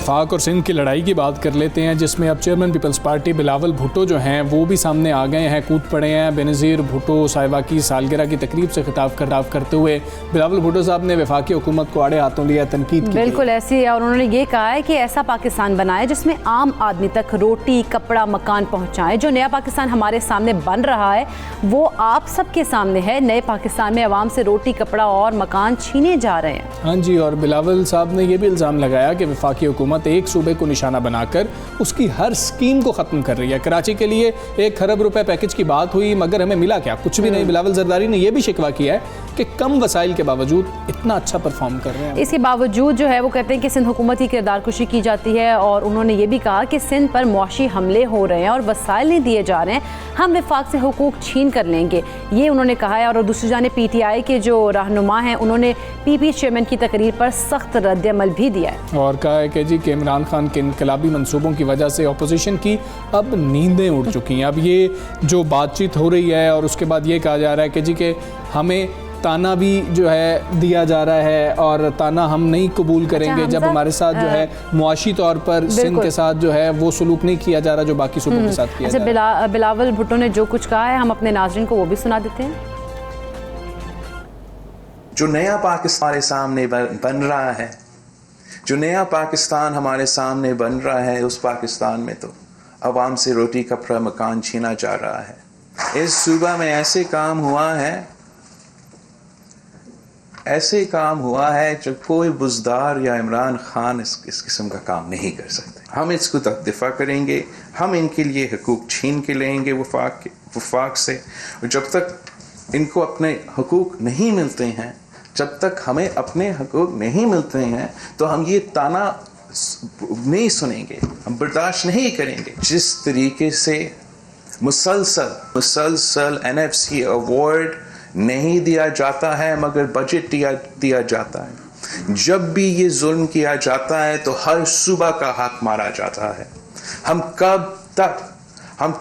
वफाक और सिंध की लड़ाई की बात कर लेते हैं, जिसमें अब chairman People's Party Bilawal Bhutto जो हैं वो भी सामने आ गए हैं, कूद पड़े हैं। बेनज़ीर भुट्टो साहिबा की सालगिरह की तकरीब से खिताब करते हुए बिलावल भुट्टो साहब ने वफाकी हुकूमत को आड़े हाथों लिया, तनकीद की। बिल्कुल ऐसी है, और उन्होंने ये कहा है कि ऐसा पाकिस्तान बनाए जिसमें आम आदमी तक रोटी कपड़ा मकान पहुँचाए। जो नया पाकिस्तान हमारे सामने बन रहा है वो आप सबके सामने है। नए पाकिस्तान में आवाम से रोटी कपड़ा और मकान छीने जा रहे हैं। हाँ जी, और बिलावल साहब ने यह भी इल्ज़ाम लगाया कि वफाकी हुकूमत एक सूबे को निशाना बनाकर उसकी हर स्कीम को ख़त्म कर रही है। कराची के लिए 1 खरब रुपए पैकेज की बात हुई, मगर हमें मिला क्या? कुछ भी नहीं। बिलावल जरदारी ने यह भी शिकवा किया है कि कम वसाइल के बावजूद इतना अच्छा परफॉर्म कर रहे हैं। इसके बावजूद जो है वो कहते हैं कि सिंध हुकूमत की किरदार कुशी की जाती है, और उन्होंने ये भी कहा कि सिंध पर मुआशी हमले हो रहे हैं और वसाइल नहीं दिए जा रहे हैं, हम वफाक से हुकूक छीन कर लेंगे, ये उन्होंने कहा है। और दूसरी जानिब PTI के जो रहनुमा हैं उन्होंने PP चेयरमैन की तकरीर पर सख्त रद्द-ए-अमल भी दिया है और कहा है कि जी कि इमरान खान के इनकलाबी मंसूबों की वजह से अपोजिशन की अब नींदें उड़ चुकी हैं। अब ये जो बातचीत हो रही है और उसके बाद ये कहा जा रहा है कि जी कि हमें ताना भी जो है दिया जा रहा है और ताना हम नहीं कबूल करेंगे जब हमारे साथ जो है मुआशी तौर पर सिंध के साथ जो है वो सलूक नहीं किया जा रहा जो बाकी सूबों के साथ किया जा रहा है। बिलावल भुट्टो ने जो कुछ कहा है हम अपने नाज़रीन को वो भी सुना देते हैं। जो नया पाकिस्तान हमारे सामने बन रहा है, जो नया पाकिस्तान हमारे सामने बन रहा है, उस पाकिस्तान में तो अवाम से रोटी कपड़ा मकान छीना जा रहा है। इस सूबा में ऐसे काम हुआ है जो कोई बुज़दार या इमरान खान इस किस्म का काम नहीं कर सकते। हम इसको तक दिफा करेंगे, हम इनके लिए हुकूक छीन के लेंगे वफाक से। जब तक इनको अपने हुकूक नहीं मिलते हैं, जब तक हमें अपने हुकूक नहीं मिलते हैं, तो हम ये ताना नहीं सुनेंगे, हम बर्दाश्त नहीं करेंगे। जिस तरीके से मुसलसल NFC अवार्ड नहीं दिया जाता है मगर बजट दिया जाता है, जब भी ये जुल्म किया जाता है तो हर सूबा का हक मारा जाता है। हम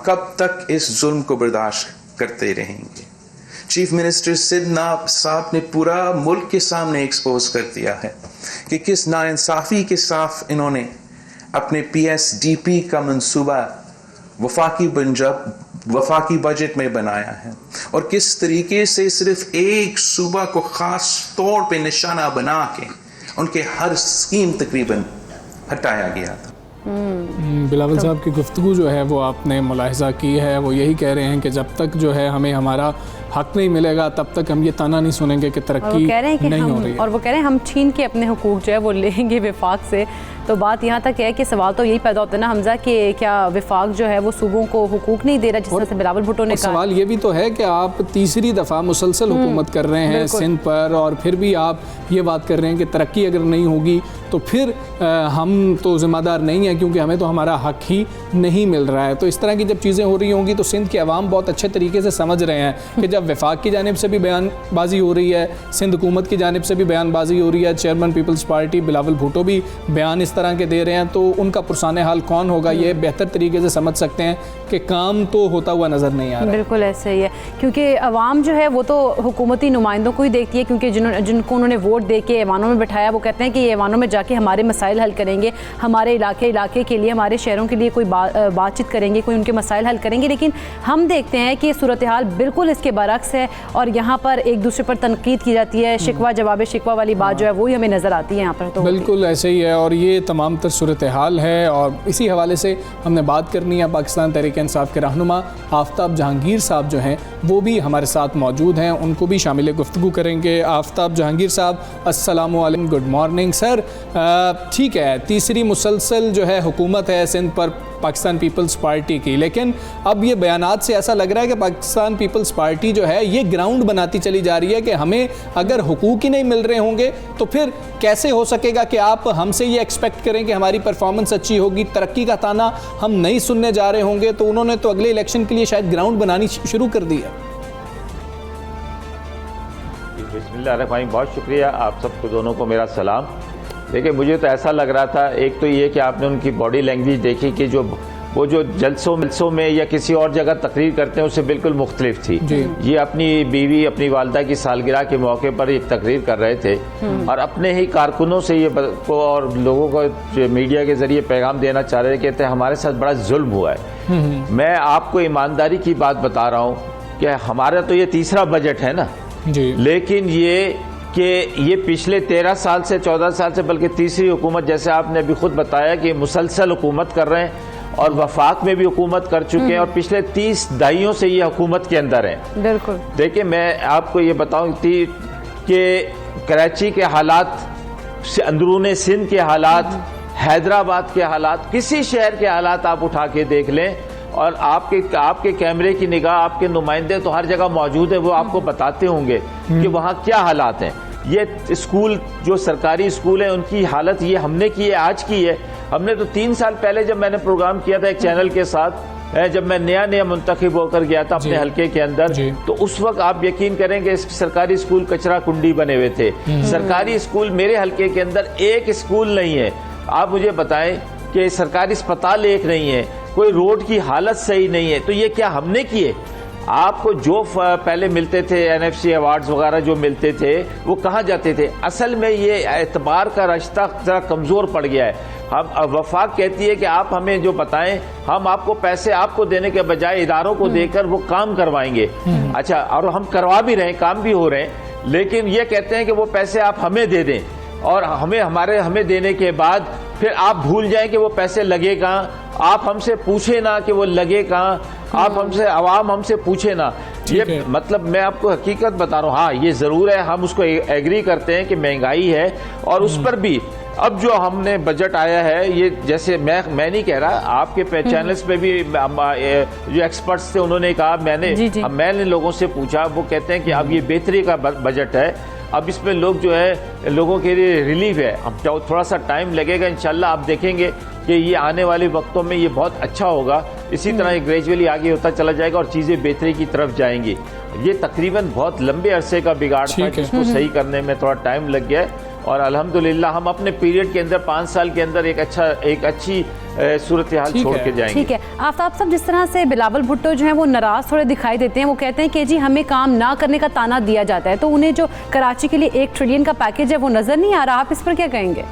कब तक इस जुल्म को बर्दाश्त करते रहेंगे? चीफ मिनिस्टर सिंध साहब ने पूरा मुल्क के सामने एक्सपोज कर दिया है कि किस नाइंसाफ़ी के साथ इन्होंने अपने PSDP का मंसूबा वफाकी बजट में बनाया है, और किस तरीके से सिर्फ एक सूबा को खास तौर पे निशाना बना के उनके हर स्कीम तकरीबन हटाया गया था। बिलावल साहब की गुफ्तगू जो है वो आपने मुलाहिजा की है, वो यही कह रहे हैं कि जब तक जो है हमें हमारा हक नहीं मिलेगा तब तक हम ये ताना नहीं सुनेंगे कि तरक्की नहीं हो रही है। और वो कह रहे हैं हम छीन के अपने हुकूक जो है वो लेंगे वफाक से। तो बात यहाँ तक है कि सवाल तो यही पैदा होता है ना हमजा कि क्या वफाक जो है वो सूबों को हुकूक नहीं दे रहा, जिस तरह से बिलावल भुट्टो ने कहा। सवाल ये भी तो है कि आप तीसरी दफ़ा मुसलसल हुकूमत कर रहे हैं सिंध पर, और फिर भी आप ये बात कर रहे हैं कि तरक्की अगर नहीं होगी तो फिर हम तो ज़िम्मेदार नहीं हैं क्योंकि हमें तो हमारा हक ही नहीं मिल रहा है। तो इस तरह की जब चीज़ें हो रही होंगी तो सिंध के अवाम बहुत अच्छे तरीके से समझ रहे हैं कि जब वफाक की जानिब से भी बयानबाजी हो रही है, सिंध हुकूमत की जानिब से भी बयानबाजी हो रही है, chairman People's Party Bilawal Bhutto भी बयान इस तरह के दे रहे हैं, तो उनका पुरसाने हाल कौन होगा ये बेहतर तरीके से समझ सकते हैं कि काम तो होता हुआ नज़र नहीं आ रहा। बिल्कुल ऐसे ही है, क्योंकि अवाम जो है वो तो हुकूमती नुमाइंदों को ही देखती है, क्योंकि जिनको उन्होंने वोट दे के ऐवानों में बैठाया वो कहते हैं कि ये ऐवानों में जाके हमारे मसाइल हल करेंगे, हमारे इलाके के लिए, हमारे शहरों के लिए कोई बातचीत करेंगे, कोई उनके मसाइल हल करेंगे। लेकिन हम देखते हैं कि सूरत हाल बिल्कुल इसके बरक्स है, और यहाँ पर एक दूसरे पर तनकीद की जाती है, शिकवा जवाब शिकवा वाली बात जो है वही हमें नज़र आती है यहाँ पर। तो बिल्कुल ऐसे ही है, और ये तमाम तर सूरत हाल है। और इसी हवाले से हमने बात करनी है पाकिस्तान तहरीक इंसाफ के रहनुमा आफ्ताब जहांगीर साहब जो हैं वो भी हमारे साथ मौजूद हैं, उनको भी शामिल गुफ्तगू करेंगे। आफ्ताब जहांगीर साहब अस्सलामु अलैकुम, गुड मॉर्निंग सर। ठीक है, तीसरी मुसलसल जो है हुकूमत है सिंध पर पाकिस्तान पीपल्स पार्टी की, लेकिन अब ये बयानात से ऐसा लग रहा है कि पाकिस्तान पीपल्स पार्टी जो है ये ग्राउंड बनाती चली जा रही है कि हमें अगर हुकूक ही नहीं मिल रहे होंगे तो फिर कैसे हो सकेगा कि आप हमसे ये एक्सपेक्ट करें कि हमारी परफॉर्मेंस अच्छी होगी, तरक्की का ताना हम नहीं सुनने जा रहे होंगे। तो उन्होंने तो अगले इलेक्शन के लिए शायद ग्राउंड बनानी शुरू कर दी है। बिस्मिल्लाहिर्रहमानिर्रहीम, बहुत शुक्रिया आप सबको दोनों को मेरा सलाम। देखिए मुझे तो ऐसा लग रहा था, एक तो ये कि आपने उनकी बॉडी लैंग्वेज देखी कि जो वो जो जलसों में या किसी और जगह तकरीर करते हैं उससे बिल्कुल मुख्तलिफ थी। ये अपनी बीवी, अपनी वालदा की सालगिरह के मौके पर एक तकरीर कर रहे थे और अपने ही कारकुनों से ये को और लोगों को मीडिया के जरिए पैगाम देना चाह रहे कहते हैं हमारे साथ बड़ा जुल्म हुआ है। मैं आपको ईमानदारी की बात बता रहा हूँ कि हमारा तो ये तीसरा बजट है ना जी, लेकिन ये पिछले 13 साल से 14 साल से बल्कि तीसरी हुकूमत, जैसे आपने अभी खुद बताया कि मुसलसल हुकूमत कर रहे हैं और वफाक में भी हुकूमत कर चुके हैं और पिछले 30 दहाइयों से ये हुकूमत के अंदर हैं। बिल्कुल। देखिए मैं आपको ये बताऊं कि कराची के हालात, अंदरूनी सिंध के हालात, हैदराबाद के हालात, किसी शहर के हालात आप उठा के देख लें और आपके कैमरे की निगाह, आपके नुमाइंदे तो हर जगह मौजूद है, वो आपको बताते होंगे कि वहाँ क्या हालात हैं। ये स्कूल, जो सरकारी स्कूल हैं, उनकी हालत ये हमने की है, आज की है। हमने तो 3 साल पहले जब मैंने प्रोग्राम किया था एक चैनल के साथ, जब मैं नया मुंतखब होकर गया था अपने हल्के के अंदर, तो उस वक्त आप यकीन करेंगे सरकारी स्कूल कचरा कुंडी बने हुए थे। सरकारी स्कूल मेरे हल्के के अंदर एक स्कूल नहीं है। आप मुझे बताएं कि सरकारी अस्पताल एक नहीं है, कोई रोड की हालत सही नहीं है। तो ये क्या हमने किए? आपको जो पहले मिलते थे NFC अवार्ड्स वगैरह जो मिलते थे वो कहाँ जाते थे? असल में ये एतबार का रिश्ता जरा कमज़ोर पड़ गया है। हम वफाक कहती है कि आप हमें जो बताएं, हम आपको पैसे आपको देने के बजाय इदारों को देकर वो काम करवाएंगे। अच्छा, और हम करवा भी रहे हैं, काम भी हो रहे हैं, लेकिन ये कहते हैं कि वो पैसे आप हमें दे दें और हमें देने के बाद फिर आप भूल जाएं कि वो पैसे लगे कहाँ। आप हमसे पूछे ना कि वो लगे कहाँ, आप हमसे, आवाम हमसे पूछे ना। ये मतलब मैं आपको हकीकत बता रहा हूँ। हाँ, ये ज़रूर है, हम उसको एग्री करते हैं कि महंगाई है और उस पर भी अब जो हमने बजट आया है, ये जैसे मैं नहीं कह रहा, आपके चैनल्स पे भी जो एक्सपर्ट्स थे उन्होंने कहा, मैंने लोगों से पूछा, वो कहते हैं कि अब ये बेहतरी का बजट है, अब इसमें लोग जो है लोगों के लिए रिलीफ है। अब थोड़ा सा टाइम लगेगा, इंशाल्लाह आप देखेंगे कि ये आने वाले वक्तों में ये बहुत अच्छा होगा। इसी तरह ये ग्रेजुअली आगे होता चला जाएगा और चीज़ें बेहतरी की तरफ जाएंगी। ये तकरीबन बहुत लंबे अरसे का बिगाड़ था जिसको सही करने में थोड़ा टाइम लग गया और अल्हम्दुलिल्लाह हम अपने पीरियड के अंदर 5 साल के अंदर एक अच्छी सूरत हाल छोड़ के जाएंगे। ठीक है आफ्ताब साहब, जिस तरह से बिलावल भुट्टो जो है वो नाराज़ थोड़े दिखाई देते हैं, वो कहते हैं कि जी हमें काम ना करने का ताना दिया जाता है, तो उन्हें जो कराची के लिए 1 ट्रिलियन का पैकेज है वो नज़र नहीं आ रहा। आप इस पर क्या कहेंगे?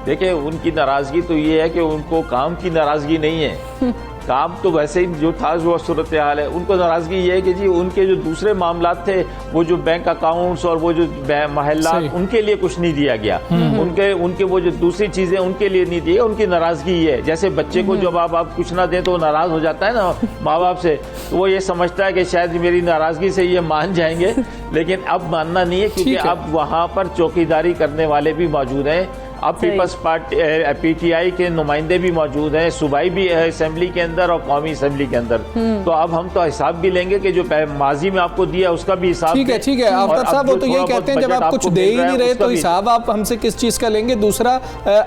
देखिए, उनकी नाराज़गी तो ये है कि उनको काम की नाराज़गी नहीं है, काम तो वैसे ही जो था वो सूरत हाल है। उनको नाराज़गी ये है कि जी उनके जो दूसरे मामलात थे, वो जो बैंक अकाउंट्स और वो जो महल्ला, उनके लिए कुछ नहीं दिया गया, उनके वो जो दूसरी चीज़ें उनके लिए नहीं दिए। उनकी नाराज़गी ये है, जैसे बच्चे को जब आप कुछ ना दें तो वो नाराज़ हो जाता है ना माँ बाप से, तो वो ये समझता है कि शायद मेरी नाराज़गी से ये मान जाएंगे, लेकिन अब मानना नहीं है, क्योंकि अब वहाँ पर चौकीदारी करने वाले भी मौजूद हैं। अब पीपल्स पार्टी PTI के नुमाइंदे भी मौजूद हैं, सूबाई भी असेंबली के अंदर और कौमी असेंबली के अंदर। तो अब हम तो हिसाब भी लेंगे कि जो माजी में आपको दिया उसका भी हिसाब। ठीक है आफ्ताब साहब, वो तो यही कहते हैं जब आप कुछ दे ही नहीं रहे तो हिसाब आप हमसे किस चीज़ का लेंगे। दूसरा,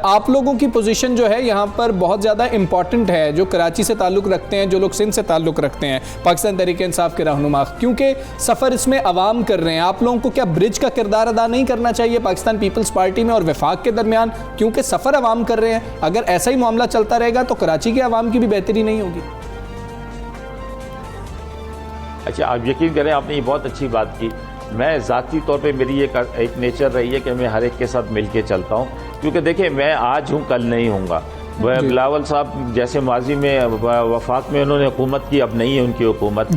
आप लोगों की पोजीशन जो है यहाँ पर बहुत ज़्यादा इंपॉर्टेंट है, जो कराची से ताल्लुक़ रखते हैं, जो लोग सिंध से ताल्लुक़ रखते हैं, पाकिस्तान तहरीक इंसाफ के रहनुमा, क्योंकि सफ़र इसमें अवाम कर रहे हैं। आप लोगों को क्या ब्रिज का किरदार अदा नहीं करना चाहिए पाकिस्तान पीपल्स पार्टी में और वफाक के दरमियान, क्योंकि सफर अवाम कर रहे हैं? अगर ऐसा ही मामला चलता रहेगा तो कराची के अवाम की भी बेहतरी नहीं होगी। अच्छा, आप यकीन करें, आपने ये बहुत अच्छी बात की। मैं ज़ाती तौर पे मेरी एक नेचर रही है कि मैं हर एक के साथ मिल के चलता हूँ, क्योंकि देखिए मैं आज हूँ कल नहीं हूँगा। वह बिलावल साहब जैसे माजी में वफाक में उन्होंने हुकूमत की, अब नहीं है उनकी हुकूमत।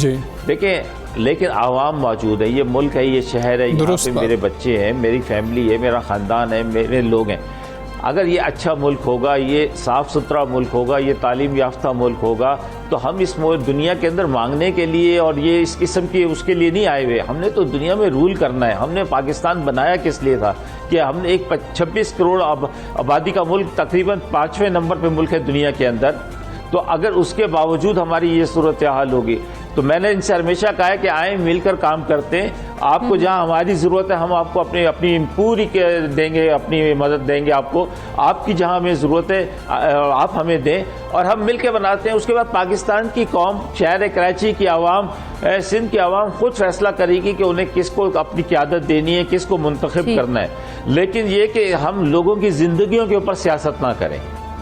देखिए, लेकिन आवाम मौजूद है, ये मुल्क है, ये शहर है, यहाँ पे मेरे बच्चे हैं, मेरी फैमिली है, मेरा ख़ानदान है, मेरे लोग हैं। अगर ये अच्छा मुल्क होगा, ये साफ़ सुथरा मुल्क होगा, ये तालीम याफ्ता मुल्क होगा, तो हम इस दुनिया के अंदर मांगने के लिए और ये इस किस्म के उसके लिए नहीं आए हुए। हमने तो दुनिया में रूल करना है। हमने पाकिस्तान बनाया किस लिए था कि हमने एक 26 करोड़ आबादी का मुल्क, तकरीबन 5वें नंबर पे मुल्क है दुनिया के अंदर। तो अगर उसके बावजूद हमारी ये सूरत हाल होगी, तो मैंने इनसे हमेशा कहा है कि आए मिलकर काम करते हैं। आपको जहां हमारी ज़रूरत है हम आपको अपनी पूरी देंगे, अपनी मदद देंगे आपको। आपकी जहां हमें ज़रूरत है आप हमें दें और हम मिल के बनाते हैं। उसके बाद पाकिस्तान की कौम, शहर कराची की आवाम, सिंध की आवाम खुद फैसला करेगी कि उन्हें किसको अपनी क़यादत देनी है, किसको मुंतखब करना है। लेकिन ये कि हम लोगों की ज़िंदगियों के ऊपर सियासत ना करें।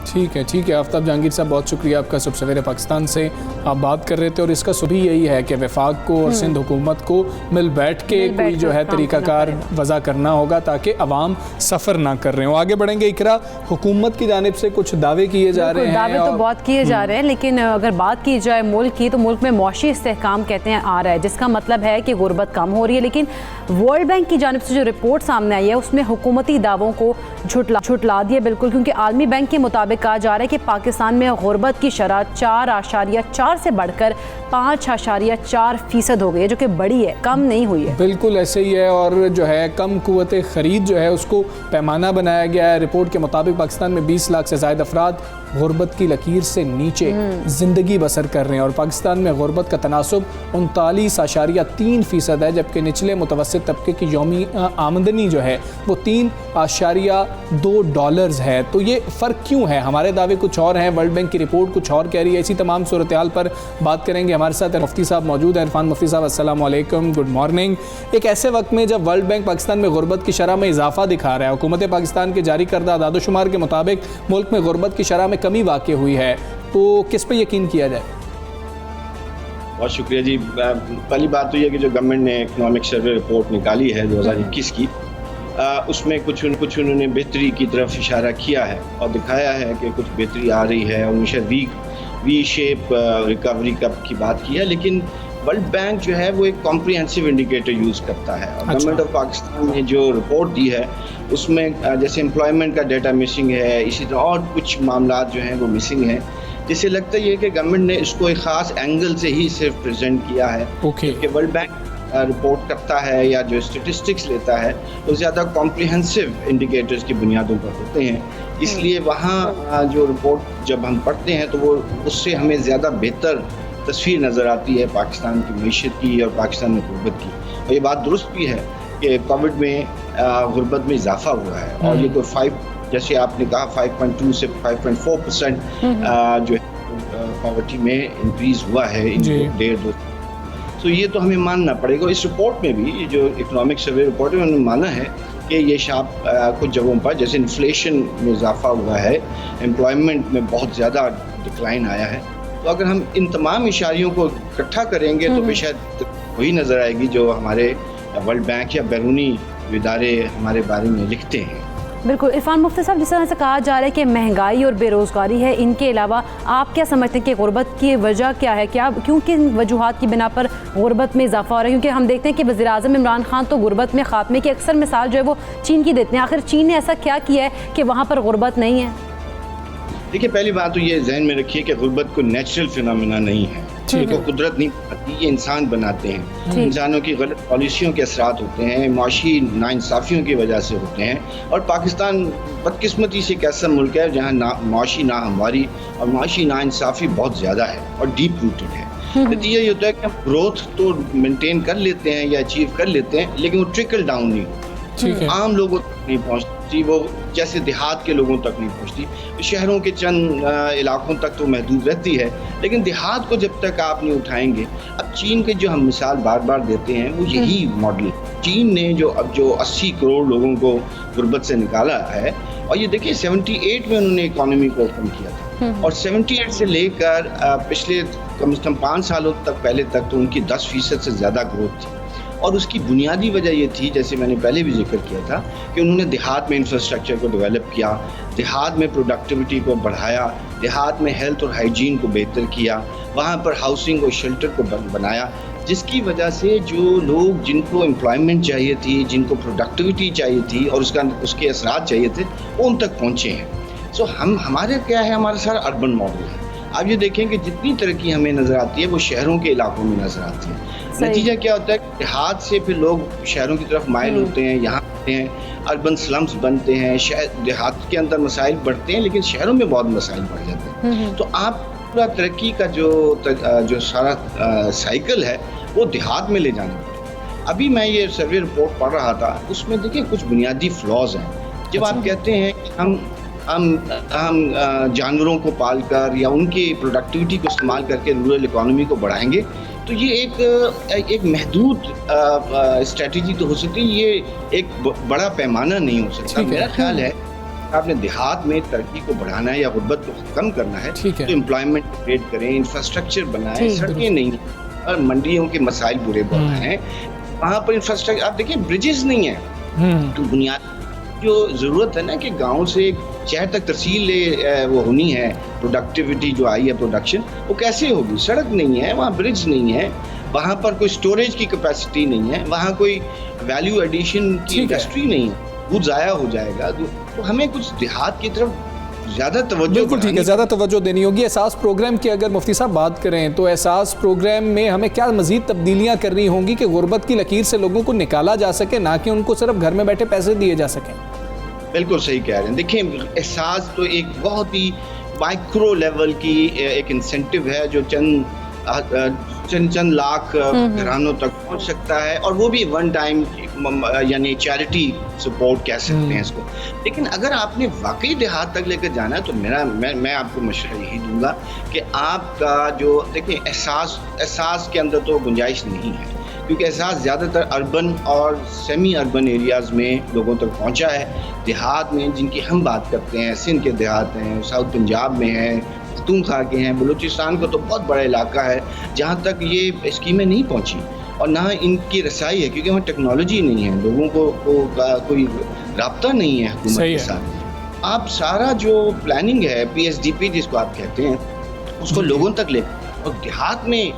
ठीक है आफ्ताब जहांगीर साहब, बहुत शुक्रिया आपका। सुबह सवेरे पाकिस्तान से आप बात कर रहे थे और इसका सुबह यही है कि वफाक को और सिंध हुकूमत को मिल बैठ के कोई जो है तरीक़ाकार वज़ा करना होगा ताकि अवाम सफ़र ना कर रहे हो। आगे बढ़ेंगे। इकरा, हुकूमत की जानिब से कुछ दावे किए जा रहे हैं, दावे तो बहुत किए जा रहे हैं, लेकिन अगर बात की जाए मुल्क की तो मुल्क में मौशी इस्तेहकाम कहते हैं आ रहा है, जिसका मतलब है कि गुर्बत कम हो रही है। लेकिन वर्ल्ड बैंक की जानिब से जो रिपोर्ट सामने आई है उसमें हुकूमती दावों को झुटला दिया बिल्कुल, क्योंकि आलमी बैंक के मुताबिक कहा जा रहा है कि पाकिस्तान में गुर्बत की शरह 4.4 से बढ़कर 5.4% हो गई है, जो कि बड़ी है, कम नहीं हुई है। बिल्कुल ऐसे ही है। और जो है कम कुव्वत ख़रीद जो है उसको पैमाना बनाया गया है। रिपोर्ट के मुताबिक पाकिस्तान में 20 लाख से ज़ायद अफराद गुर्बत की लकीर से नीचे ज़िंदगी बसर कर रहे हैं और पाकिस्तान में गुर्बत का तनासुब 39.3% है, जबकि निचले मुतवस्सित तबके की यौमी आमदनी जो है वो $3.2 है। तो ये फ़र्क क्यों है? हमारे दावे कुछ और हैं, वर्ल्ड बैंक की रिपोर्ट कुछ और कह रही है। इसी तमाम सूरत हाल पर बात करेंगे। हमारे साथ मुफ्ती साहब मौजूद हैं। इरफान मुफ्ती साहब, अस्सलाम वालेकुम, गुड मॉर्निंग। एक ऐसे वक्त में जब वर्ल्ड बैंक पाकिस्तान में गुर्बत की शरह में इजाफा दिखा रहा है, हुकूमत पाकिस्तान के जारी करदा आदादोशुमार के मुताबिक मुल्क में गुर्बत की शरह में कमी वाक़ई हुई है, तो किस पे यकीन किया जाए? बहुत शुक्रिया जी। पहली बात तो ये कि जो गवर्नमेंट ने इकनॉमिक सर्वे रिपोर्ट निकाली है 2021 की, उसमें कुछ उन्होंने बेहतरी की तरफ इशारा किया है और दिखाया है कि कुछ बेहतरी आ रही है, और हमेशा वी शेप रिकवरी की बात की है। लेकिन वर्ल्ड बैंक जो है वो एक कॉम्प्रिहेंसिव इंडिकेटर यूज़ करता है, और गवर्नमेंट ऑफ पाकिस्तान ने जो रिपोर्ट दी है उसमें जैसे एम्प्लॉयमेंट का डाटा मिसिंग है, इसी तरह और कुछ मामला जो हैं वो मिसिंग हैं, जिससे लगता है कि गवर्नमेंट ने इसको एक ख़ास एंगल से ही सिर्फ प्रेजेंट किया है। कि वर्ल्ड बैंक रिपोर्ट करता है या जो स्टेटिस्टिक्स लेता है वो ज़्यादा कॉम्प्रिहेंसिव इंडिकेटर्स की बुनियादों पर होते हैं, इसलिए वहाँ जो रिपोर्ट जब हम पढ़ते हैं तो वो उससे हमें ज़्यादा बेहतर तस्वीर नज़र आती है पाकिस्तान की मईशत की और पाकिस्तान में गुर्बत की। और ये बात दुरुस्त भी है कि कोविड में गुर्बत में इजाफा हुआ है, और ये कोई 5, जैसे आपने कहा 5.2 से 5.4% जो है पॉवर्टी में इंक्रीज़ हुआ है इन 1.5-2। तो ये तो हमें मानना पड़ेगा। इस रिपोर्ट में भी जो इकनॉमिक सर्वे रिपोर्ट है उन्होंने माना है कि ये कुछ जगहों पर जैसे इन्फ्लेशन में इजाफा हुआ है, एम्प्लॉयमेंट में बहुत ज़्यादा डिक्लाइन आया है। तो अगर हम इन तमाम इशारियों को इकट्ठा करेंगे तो भी शायद वही नज़र आएगी जो हमारे वर्ल्ड बैंक या बैरूनी इदारे हमारे बारे में लिखते हैं। बिल्कुल। इरफान मुफ्ती साहब, जिस तरह से कहा जा रहा है कि महंगाई और बेरोज़गारी है, इनके अलावा आप क्या समझते हैं कि गुर्बत की वजह क्या है? क्यों किन वजूहात की बिना पर गुर्बत में इजाफा हो रहा है? क्योंकि हम देखते हैं कि वज़ीर-ए-आज़म इमरान खान तो गुर्बत में खात्मे की अक्सर मिसाल जो है वो चीन की देते हैं। आखिर चीन ने ऐसा क्या किया है कि वहाँ पर गुर्बत नहीं है? देखिए, पहली बात तो ये जहन में रखिए कि गुर्बत को नेचुरल फिनोमेना नहीं है, इसको कुदरत नहीं बनाती, ये इंसान बनाते हैं। इंसानों की गलत पॉलिसियों के असरात होते हैं, माशी नाइंसाफ़ियों की वजह से होते हैं। और पाकिस्तान बदकिस्मती से एक ऐसा मुल्क है जहाँ माशी नाहमवारी और माशी नाइंसाफ़ी बहुत ज़्यादा है और डीप रूटेड है। नतीजा ये होता है कि हम ग्रोथ तो मेंटेन कर लेते हैं या अचीव कर लेते हैं, लेकिन वो ट्रिकल डाउन नहीं होती, आम लोगों तक नहीं पहुँचती, वो जैसे देहात के लोगों तक नहीं पहुँचती। शहरों के चंद इलाकों तक तो महदूद रहती है, लेकिन देहात को जब तक आप नहीं उठाएंगे। अब चीन के जो हम मिसाल बार बार देते हैं वो यही मॉडल, चीन ने जो 80 करोड़ लोगों को गुर्बत से निकाला है, और ये देखिए 78 में उन्होंने इकॉनमी को ओपन किया था, और 78 से लेकर पिछले कम से कम 5 सालों तक पहले तक तो उनकी 10% से ज़्यादा ग्रोथ थी। और उसकी बुनियादी वजह ये थी, जैसे मैंने पहले भी जिक्र किया था, कि उन्होंने देहात में इंफ्रास्ट्रक्चर को डेवलप किया, देहात में प्रोडक्टिविटी को बढ़ाया, देहात में हेल्थ और हाइजीन को बेहतर किया, वहाँ पर हाउसिंग और शेल्टर को बनाया, जिसकी वजह से जो लोग जिनको एम्प्लॉयमेंट चाहिए थी, जिनको प्रोडक्टिविटी चाहिए थी और उसके असरात चाहिए थे, वो उन तक पहुँचे हैं। सो हमारे क्या है, हमारा सारा अर्बन मॉडल है। आप ये देखें कि जितनी तरक्की हमें नज़र आती है वो शहरों के इलाकों में नज़र आती है। नतीजा क्या होता है, देहात से फिर लोग शहरों की तरफ माइल होते हैं, यहाँ आते हैं, अर्बन स्लम्स बनते हैं, देहात के अंदर मसाइल बढ़ते हैं, लेकिन शहरों में बहुत मसाइल बढ़ जाते हैं। तो आप पूरा तरक्की का जो सारा साइकिल है वो देहात में ले जाना पड़ेगा। अभी मैं ये सर्वे रिपोर्ट पढ़ रहा था, उसमें देखिए कुछ बुनियादी फ्लॉज हैं। जब आप कहते हैं कि हम जानवरों को पालकर या उनकी प्रोडक्टिविटी को इस्तेमाल करके रूरल इकोनॉमी को बढ़ाएंगे, तो ये एक महदूद स्ट्रेटजी तो हो सकती है, ये एक बड़ा पैमाना नहीं हो सकता। मेरा ख्याल है आपने देहात में तरक्की को बढ़ाना है या गुर्बत को कम करना है ठीक है। तो एम्प्लॉयमेंट क्रिएट करें, इंफ्रास्ट्रक्चर बनाएं, सड़कें नहीं और मंडियों के मसाइल बुरे बहुत हैं, वहाँ पर इंफ्रास्ट्रक्चर आप देखिए ब्रिजेस नहीं है। तो बुनियाद जो ज़रूरत है ना कि गांव से शहर तक तरसील वो होनी है, प्रोडक्टिविटी जो आई है प्रोडक्शन, वो कैसे होगी? सड़क नहीं है, वहाँ ब्रिज नहीं है, वहाँ पर कोई स्टोरेज की कैपेसिटी नहीं है, वहाँ कोई वैल्यू एडिशन की इंडस्ट्री नहीं है, दूध ज़ाया हो जाएगा। तो हमें कुछ देहात की तरफ ज़्यादा तवज्जो, बिल्कुल ठीक है, ज़्यादा तवज्जो देनी होगी। एहसास प्रोग्राम की अगर मुफ्ती साहब बात करें तो एहसास प्रोग्राम में हमें क्या मज़ीद तब्दीलियाँ करनी होंगी कि गुर्बत की लकीर से लोगों को निकाला जा सके, ना कि उनको सिर्फ घर में बैठे पैसे दिए जा सकें? बिल्कुल सही कह रहे हैं। देखिए, एहसास तो एक बहुत ही माइक्रो लेवल की एक इंसेंटिव है जो चंद लाख घरानों तक पहुंच सकता है, और वो भी वन टाइम यानी चैरिटी सपोर्ट कह सकते हैं इसको। लेकिन अगर आपने वाकई देहात तक लेकर जाना है तो मैं आपको मशवरा यही दूंगा कि आपका जो देखिए एहसास के अंदर तो गुंजाइश नहीं है, क्योंकि एहसास ज़्यादातर अर्बन और सेमी अर्बन एरियाज़ में लोगों तक पहुंचा है। देहात में जिनकी हम बात करते हैं, सिंध के देहात हैं, साउथ पंजाब में हैं, पख्तूनख्वा के हैं, बलूचिस्तान का तो बहुत बड़ा इलाका है जहाँ तक ये स्कीमें नहीं पहुँची और ना इनकी रसाई है, क्योंकि वहाँ टेक्नोलॉजी नहीं है, लोगों को कोई राब्ता नहीं है हुकूमत के साथ। आप सारा जो प्लानिंग है PSDP जिसको आप कहते हैं, उसको लोगों तक ले और देहात में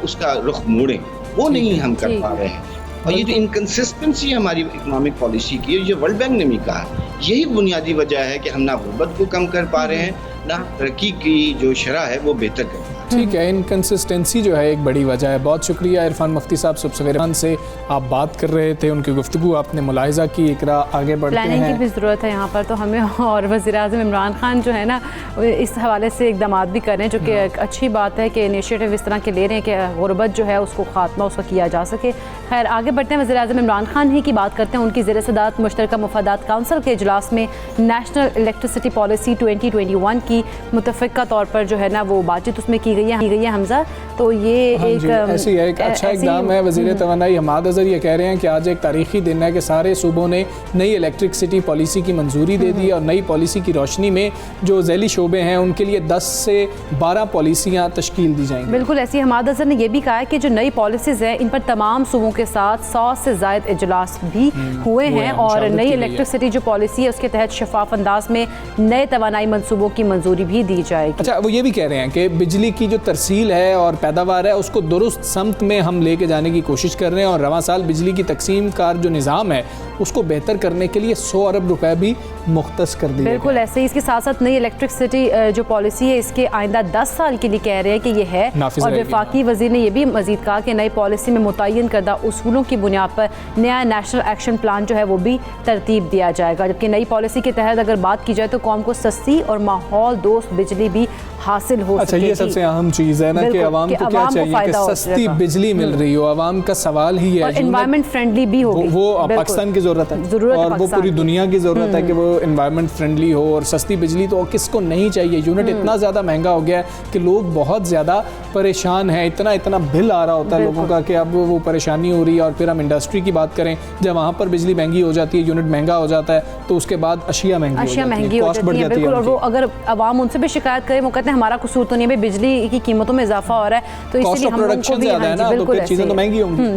उसका रुख मोड़ें, वो नहीं हम कर पा रहे हैं। और ये जो इनकन्सिस्टेंसी हमारी इकोनॉमिक पॉलिसी की, ये वर्ल्ड बैंक ने भी कहा, यही बुनियादी वजह है कि हम ना गुर्बत को कम कर पा रहे हैं, ना तरक्की की जो शरह है वो बेहतर कर। ठीक है, इनकन्सिस्टेंसी जो है एक बड़ी वजह है। बहुत शुक्रिया इरफान मुफ्ती साहब, सुबह सवेरे से आप बात कर रहे थे, उनकी गुफ्तगू आपने मुलाहिजा की। इकरा आगे बढ़ते हैं, प्लानिंग की भी ज़रूरत है यहाँ पर तो हमें, और वज़ीर-ए-आज़म इमरान खान जो है ना इस हवाले से इक़दामात भी कर रहे हैं, जो कि एक अच्छी बात है कि इनिशिएटिव इस तरह के ले रहे हैं कि गुर्बत जो है उसको ख़ात्मा उसका किया जा सके। खैर आगे बढ़ते हैं, वज़ीर-ए-आज़म इमरान खान ही की बात करते हैं। उनकी ज़ेर-ए-सदारत मुश्तरका मुफादात काउंसिल के इजलास में नेशनल इलेक्ट्रिसिटी पॉलिसी 2021 की मुतफ़िक़ा तौर पर जो है ना वो बातचीत उसमें की गई है हमजा। तो ये एक ऐसी है, एक अच्छा इक़दाम है। वज़ीर तवानाई हमाद अज़हर ये कह रहे हैं कि आज एक तारीख़ी दिन है कि सारे सूबों ने नई इलेक्ट्रिसिटी पॉलिसी की मंजूरी दे दी और नई पॉलिसी की रोशनी में जो ज़ैली शोबे हैं उनके लिए 10 से 12 पॉलिसियाँ तश्कील दी जाएंगी। बिल्कुल ऐसी हमाद अज़हर ने यह भी कहा है कि जो नई पॉलिसीज़ हैं इन पर तमाम सूबों के साथ 100 से ज़ायद इजलास भी हुए हैं और नई इलेक्ट्रिसिटी जो पॉलिसी है उसके तहत शफाफ अंदाज में नए तवानाई मनसूबों की मंजूरी भी दी जाएगी। अच्छा, वो ये भी कह रहे हैं कि बिजली की जो तरसील है और पैदावार है उसको दुरुस्त समत में हम लेके जाने की कोशिश कर रहे हैं और रवां साल बिजली की तकसीम का जो निज़ाम है उसको बेहतर करने के लिए 100 अरब रुपए भी मुख्तस कर दिए। बिल्कुल ऐसे ही इसके साथ साथ नई इलेक्ट्रिसिटी जो पॉलिसी है इसके आइंदा 10 साल के लिए कह रहे हैं कि ये है, और वफाकी वज़ीर ने यह भी मजीद कहा कि नई पॉलिसी में मुतय्यन करदा उसूलों की बुनियाद पर नया नेशनल एक्शन प्लान जो है वो भी तरतीब दिया जाएगा। जबकि नई पॉलिसी के तहत अगर बात की जाए तो कौम को सस्ती और माहौल दोस्त बिजली भी हासिल हो सके। अच्छा, ये सबसे अहम चीज़ है ना कि आवाम को क्या चाहिए कि सस्ती बिजली मिल रही हो। आवाम का सवाल ही है एनवायरमेंट फ्रेंडली भी हो, वो पाकिस्तान की ज़रूरत है और वो पूरी दुनिया की ज़रूरत है कि वो एनवायरनमेंट फ्रेंडली हो और सस्ती बिजली तो किसको नहीं चाहिए। यूनिट इतना ज़्यादा महंगा हो गया है कि लोग बहुत ज़्यादा परेशान हैं, इतना बिल आ रहा होता है लोगों का कि अब वो परेशानी हो रही है। और फिर हम इंडस्ट्री की बात करें, जब वहाँ पर बिजली महंगी हो जाती है, यूनिट महंगा हो जाता है तो उसके बाद अशिया महंगी हो जाती है, बिल्कुल। और वो अगर आवाम उनसे भी शिकायत करे, वो कहते हैं हमारा कसूर तो नहीं है, बिजली की कीमतों में इजाफा हो रहा है तो इसलिए हम उनको भी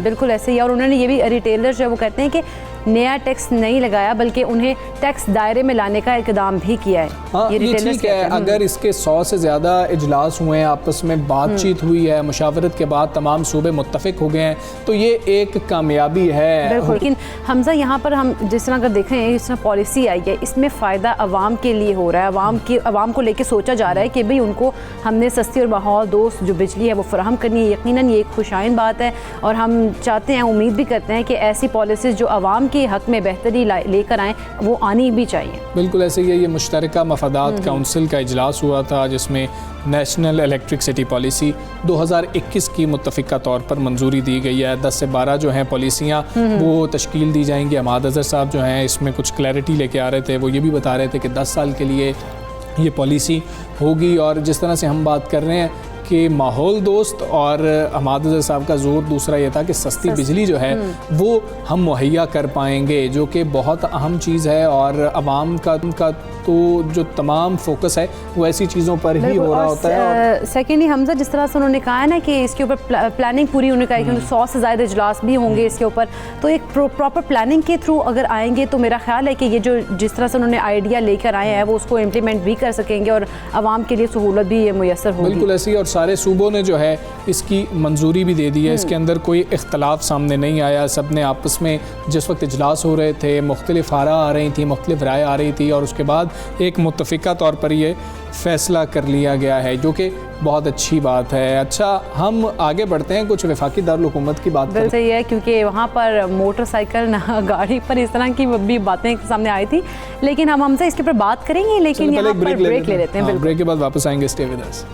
बिल्कुल ऐसे ही। और उन्होंने ये भी रिटेलर जो है वो कहते हैं कि नया टैक्स नहीं लगाया बल्कि उन्हें टैक्स दायरे में लाने का इकदाम भी किया है। हाँ, ये ठीक है। अगर इसके 100 से ज़्यादा इजलास हुए हैं, आपस में बातचीत हुई है, मुशावरत के बाद तमाम सूबे मुत्तफिक हो गए हैं तो ये एक कामयाबी है। बिल्कुल, लेकिन हमजा यहाँ पर हम जिस तरह अगर देखें इस तरह पॉलिसी आई है इसमें फ़ायदा आवाम के लिए हो रहा है, आवाम को लेके सोचा जा रहा है कि भाई उनको हमने सस्ती और माहौल दोस्त जो बिजली है वो फराहम करनी है। यकीनन ये एक खुशाइन बात है और हम चाहते हैं, उम्मीद भी करते हैं कि ऐसी पॉलिसीज़ जो आवाम के हक में बेहतरी लेकर आएँ वो आनी भी चाहिए। बिल्कुल ऐसे ही ये मुश्तरका मफादात काउंसिल का इजलास हुआ था जिसमें नेशनल इलेक्ट्रिसिटी पॉलिसी 2021 की मुत्तफ़िक़ा तौर पर मंजूरी दी गई है। 10 से 12 जो हैं पॉलिसियाँ वो तश्कील दी जाएंगी। हमाद अज़हर साहब जो हैं इसमें कुछ क्लैरिटी लेके आ रहे थे, वो ये भी बता रहे थे कि 10 साल के लिए ये पॉलिसी होगी। और जिस तरह से हम बात कर रहे हैं कि माहौल दोस्त और हमाद अज़हर साहब का ज़ोर दूसरा ये था कि सस्ती बिजली जो है वो हम मुहैया कर पाएंगे, जो कि बहुत अहम चीज़ है। और आवाम का तो जो तमाम फोकस है वो ऐसी चीज़ों पर ही हो रहा होता है। और सेकेंडली हमजा, जिस तरह से उन्होंने कहा है ना कि इसके ऊपर प्लानिंग पूरी होने का, क्योंकि 100 से ज़्यादा इजलास भी होंगे इसके ऊपर, तो एक प्रॉपर प्लानिंग के थ्रू अगर आएंगे तो मेरा ख्याल है कि ये जो जिस तरह से उन्होंने आइडिया लेकर आए हैं वो उसको इम्प्लीमेंट भी कर सकेंगे और आवाम के लिए सहूलत भी ये मुयसर होगी। बिल्कुल ऐसी, और सारे सूबों ने जो है इसकी मंजूरी भी दे दी है। इसके अंदर कोई इख्तलाफ सामने नहीं आया। सब ने आपस में जिस वक्त इजलास हो रहे थे, मुख्तलिफ आरा आ रही थी, मुख्तलिफ राय आ रही थी, और उसके बाद एक मुत्तफ़िका तौर पर ये फ़ैसला कर लिया गया है, जो कि बहुत अच्छी बात है। अच्छा, हम आगे बढ़ते हैं, कुछ वफाकी दारुल हुकूमत की बात बिल्कुल सही है, क्योंकि वहाँ पर मोटरसाइकिल ना गाड़ी पर इस तरह की भी बातें सामने आई थी, लेकिन हम हमसे इसके ऊपर बात करेंगे, लेकिन यहाँ पर ब्रेक ले लेते हैं। ब्रेक के बाद वापस आएंगे। Stay with us.